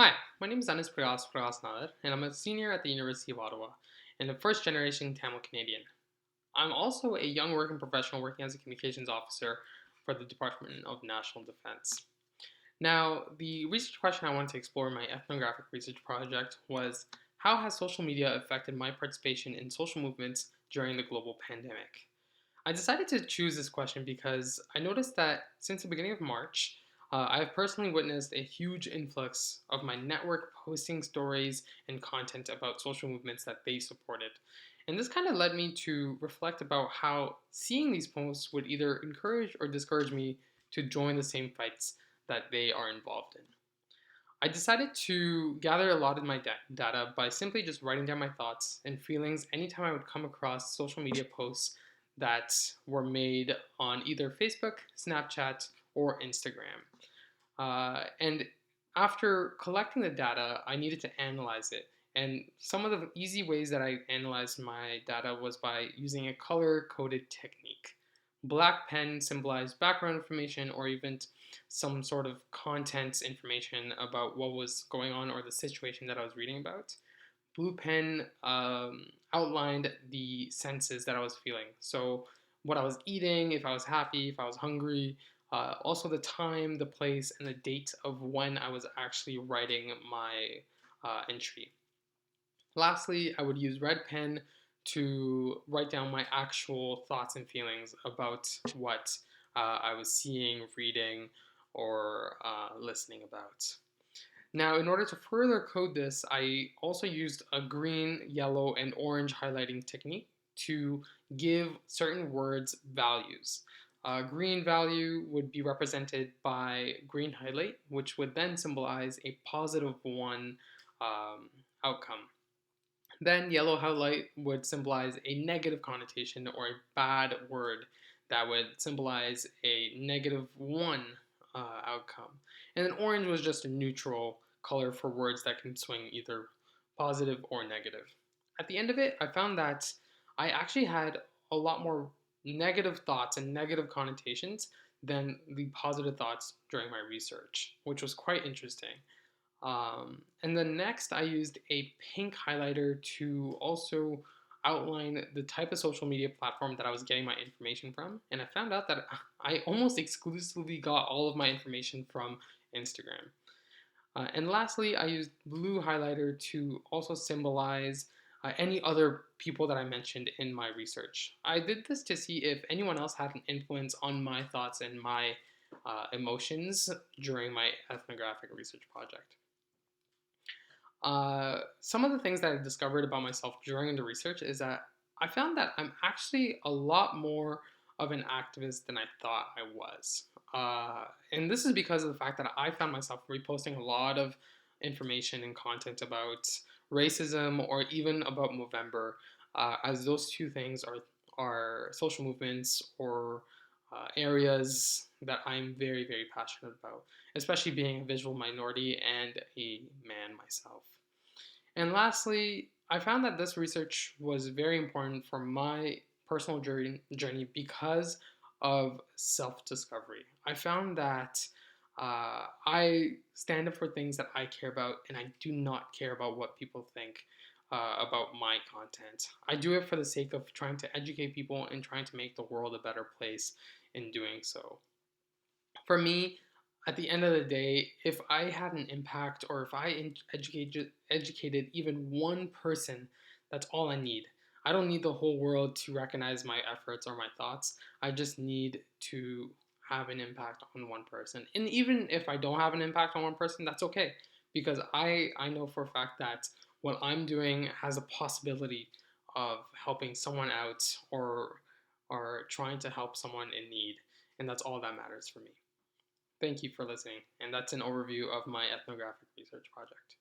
Hi, my name is Anis Priyasnathar, and I'm a senior at the University of Ottawa and a first generation Tamil Canadian. I'm also a young working professional working as a communications officer for the Department of National Defense. Now, the research question I wanted to explore in my ethnographic research project was how has social media affected my participation in social movements during the global pandemic? I decided to choose this question because I noticed that since the beginning of March, I have personally witnessed a huge influx of my network posting stories and content about social movements that they supported. And this kind of led me to reflect about how seeing these posts would either encourage or discourage me to join the same fights that they are involved in. I decided to gather a lot of my data by simply just writing down my thoughts and feelings anytime I would come across social media posts that were made on either Facebook, Snapchat, or Instagram. And after collecting the data, I needed to analyze it. And some of the easy ways that I analyzed my data was by using a color coded technique. Black pen symbolized background information or even some sort of content information about what was going on or the situation that I was reading about. Blue pen outlined the senses that I was feeling. So, what I was eating, if I was happy, if I was hungry, also the time, the place, and the date of when I was actually writing my entry. Lastly, I would use red pen to write down my actual thoughts and feelings about what I was seeing, reading, or listening about. Now, in order to further code this, I also used a green, yellow, and orange highlighting technique to give certain words values. Green value would be represented by green highlight, which would then symbolize a positive one outcome. Then yellow highlight would symbolize a negative connotation or a bad word that would symbolize a negative one outcome. And then orange was just a neutral color for words that can swing either positive or negative. At the end of it, I found that I actually had a lot more negative thoughts and negative connotations than the positive thoughts during my research, which was quite interesting. And then next, I used a pink highlighter to also outline the type of social media platform that I was getting my information from. And I found out that I almost exclusively got all of my information from Instagram. And lastly, I used blue highlighter to also symbolize any other people that I mentioned in my research. I did this to see if anyone else had an influence on my thoughts and my emotions during my ethnographic research project. Some of the things that I discovered about myself during the research is that I found that I'm actually a lot more of an activist than I thought I was. And this is because of the fact that I found myself reposting a lot of information and content about racism or even about Movember, as those two things are social movements or areas that I'm very, very passionate about, especially being a visual minority and a man myself. And lastly, I found that this research was very important for my personal journey because of self discovery. I found that I stand up for things that I care about, and I do not care about what people think about my content. I do it for the sake of trying to educate people and trying to make the world a better place in doing so. For me, at the end of the day, if I had an impact or if educated even one person, that's all I need. I don't need the whole world to recognize my efforts or my thoughts. I just need to have an impact on one person. And even if I don't have an impact on one person, that's okay because I know for a fact that what I'm doing has a possibility of helping someone out or trying to help someone in need, and that's all that matters for me. Thank you for listening, and that's an overview of my ethnographic research project.